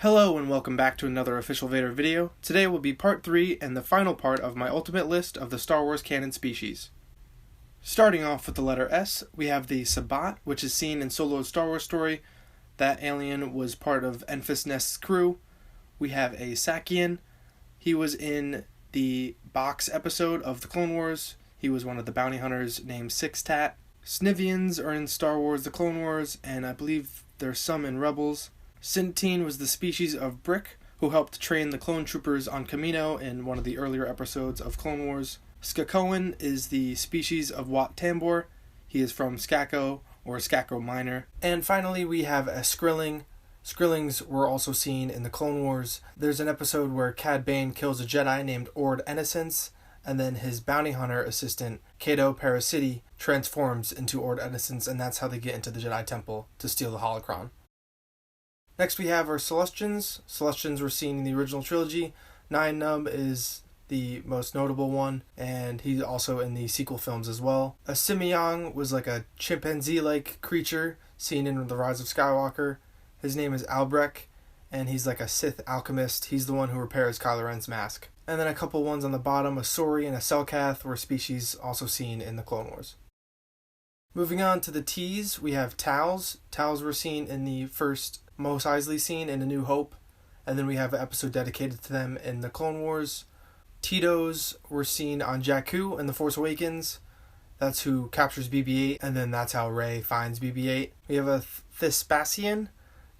Hello and welcome back to another Official Vader video. Today will be part 3 and the final part of my ultimate list of the Star Wars canon species. Starting off with the letter S, we have the Sabbat, which is seen in Solo's Star Wars story. That alien was part of Enfys Nest's crew. We have a Sakian. He was in the Box episode of the Clone Wars. He was one of the bounty hunters named Sixtat. Snivians are in Star Wars The Clone Wars, and I believe there's some in Rebels. Syntene was the species of Brick, who helped train the clone troopers on Kamino in one of the earlier episodes of Clone Wars. Skakoan is the species of Wat Tambor. He is from Skako, or Skako Minor. And finally, we have a Skrilling. Skrillings were also seen in the Clone Wars. There's an episode where Cad Bane kills a Jedi named Ord Innocence, and then his bounty hunter assistant, Cato Parasiti, transforms into Ord Innocence, and that's how they get into the Jedi Temple to steal the holocron. Next we have our Celestians. Celestians were seen in the original trilogy. Nien Nunb is the most notable one, and he's also in the sequel films as well. A Simiang was like a chimpanzee-like creature seen in The Rise of Skywalker. His name is Albrecht, and he's like a Sith alchemist. He's the one who repairs Kylo Ren's mask. And then a couple ones on the bottom, a Sori and a Selkath were species also seen in the Clone Wars. Moving on to the T's, we have Tals. Tals were seen in the first Mos Eisley scene in A New Hope, and then we have an episode dedicated to them in the Clone Wars. Tito's were seen on Jakku in The Force Awakens. That's who captures BB-8, and then that's how Rey finds BB-8. We have a Thespasian.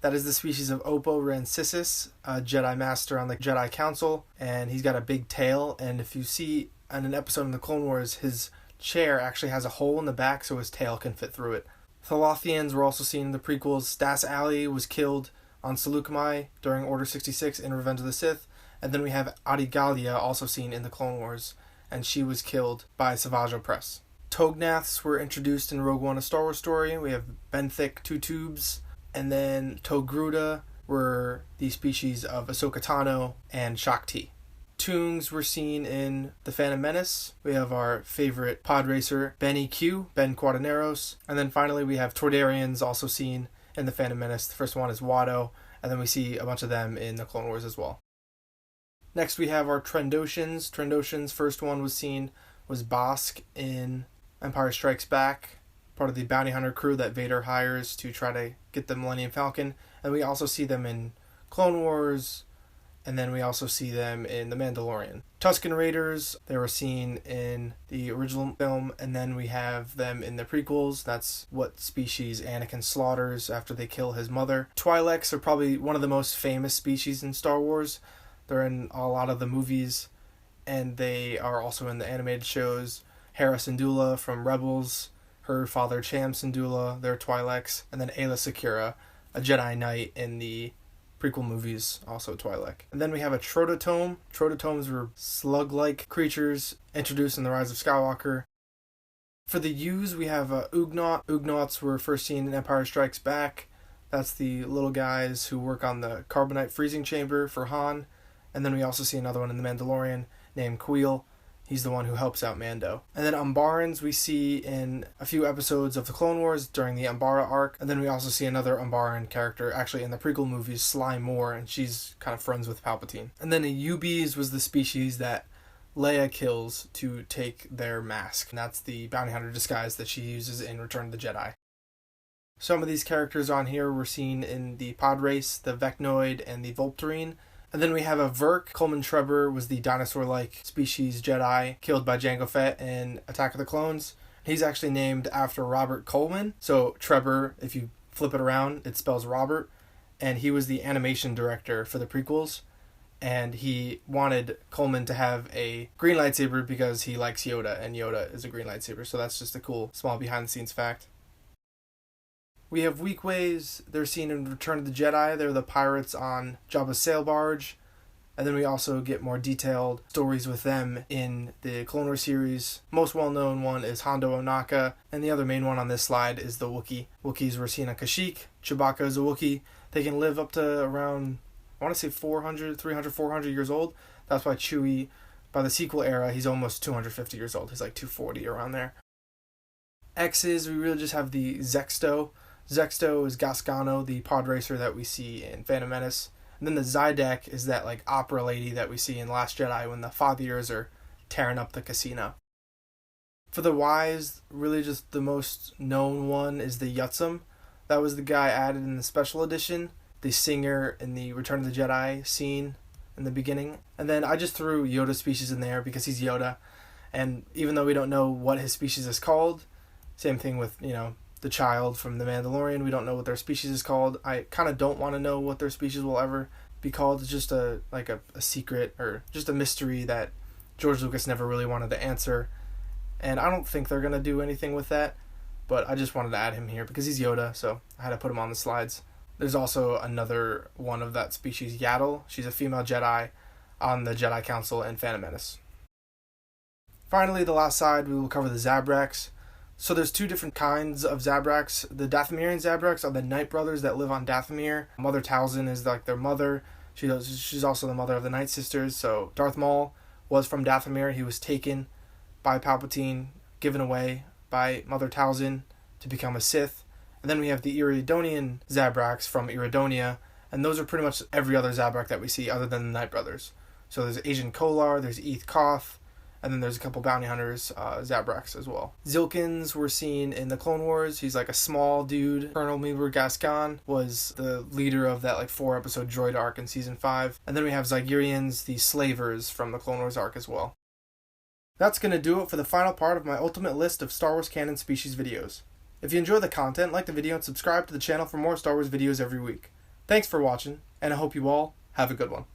That is the species of Oppo Rancisis, a Jedi Master on the Jedi Council, and he's got a big tail, and if you see in an episode in the Clone Wars, his chair actually has a hole in the back so his tail can fit through it. Thalothians were also seen in the prequels. Stas Ali was killed on Saleucami during Order 66 in Revenge of the Sith. And then we have Adi Gallia, also seen in the Clone Wars, and she was killed by Savage Opress. Tognaths were introduced in Rogue One: A Star Wars Story. We have Benthic Two Tubes, and then Togruta were the species of Ahsoka Tano and Shakti. Toongs were seen in The Phantom Menace. We have our favorite pod racer, Benny Q, Ben Quaterneros. And then finally we have Tordarians also seen in The Phantom Menace. The first one is Watto, and then we see a bunch of them in the Clone Wars as well. Next we have our Trandoshans. Trandoshans' first one was Bossk in Empire Strikes Back, part of the bounty hunter crew that Vader hires to try to get the Millennium Falcon. And we also see them in Clone Wars, and then we also see them in The Mandalorian. Tusken Raiders, they were seen in the original film, and then we have them in the prequels. That's what species Anakin slaughters after they kill his mother. Twi'leks are probably one of the most famous species in Star Wars. They're in a lot of the movies, and they are also in the animated shows. Hera Syndulla from Rebels, her father Cham Syndulla, they're Twi'leks, and then Aayla Secura, a Jedi Knight in the prequel movies, also Twi'lek. And then we have a Trototome. Trototomes were slug-like creatures introduced in The Rise of Skywalker. For the U's, we have Ugnaught. Ugnaughts were first seen in Empire Strikes Back. That's the little guys who work on the carbonite freezing chamber for Han. And then we also see another one in The Mandalorian named Kuiil. He's the one who helps out Mando. And then Umbarans we see in a few episodes of the Clone Wars during the Umbara arc. And then we also see another Umbaran character actually in the prequel movies, Sly Moore, and she's kind of friends with Palpatine. And then the Ubies was the species that Leia kills to take their mask. And that's the bounty hunter disguise that she uses in Return of the Jedi. Some of these characters on here were seen in the pod race, the Vecnoid, and the Volpterine. And then we have a Verk. Coleman Trebor was the dinosaur-like species Jedi killed by Jango Fett in Attack of the Clones. He's actually named after Robert Coleman. So Trebor, if you flip it around, it spells Robert. And he was the animation director for the prequels. And he wanted Coleman to have a green lightsaber because he likes Yoda, and Yoda is a green lightsaber. So that's just a cool, small behind-the-scenes fact. We have Weequays. They're seen in Return of the Jedi. They're the pirates on Jabba's sail barge. And then we also get more detailed stories with them in the Clone Wars series. Most well-known one is Hondo Ohnaka, and the other main one on this slide is the Wookiee. Wookiees were seen on Kashyyyk. Chewbacca is a Wookiee. They can live up to around, I want to say 400 years old. That's why Chewie, by the sequel era, he's almost 250 years old. He's like 240 around there. X's, we really just have the Zexto. Zexto is Gascano, the pod racer that we see in Phantom Menace. And then the Zydek is that like opera lady that we see in Last Jedi when the Fathiers are tearing up the casino. For the Ys, really just the most known one is the Yutzum. That was the guy added in the special edition, the singer in the Return of the Jedi scene in the beginning. And then I just threw Yoda species in there because he's Yoda. And even though we don't know what his species is called, same thing with, the child from The Mandalorian, we don't know what their species is called. I kind of don't want to know what their species will ever be called. It's just a secret or just a mystery that George Lucas never really wanted to answer. And I don't think they're going to do anything with that, but I just wanted to add him here because he's Yoda, so I had to put him on the slides. There's also another one of that species, Yaddle. She's a female Jedi on the Jedi Council in Phantom Menace. Finally, the last side, we will cover the Zabraks. So there's two different kinds of Zabraks. The Dathomirian Zabraks are the Night Brothers that live on Dathomir. Mother Talzin is like their mother. She's also the mother of the Night Sisters. So Darth Maul was from Dathomir. He was taken by Palpatine, given away by Mother Talzin to become a Sith. And then we have the Iridonian Zabraks from Iridonia, and those are pretty much every other Zabrak that we see other than the Night Brothers. So there's Asian Kolar, there's Eeth Koth, and then there's a couple bounty hunters, Zabraks as well. Zilkins were seen in the Clone Wars. He's like a small dude. Colonel Mibur Gascon was the leader of that 4-episode droid arc in Season 5. And then we have Zygerians, the slavers from the Clone Wars arc as well. That's going to do it for the final part of my ultimate list of Star Wars canon species videos. If you enjoy the content, like the video and subscribe to the channel for more Star Wars videos every week. Thanks for watching, and I hope you all have a good one.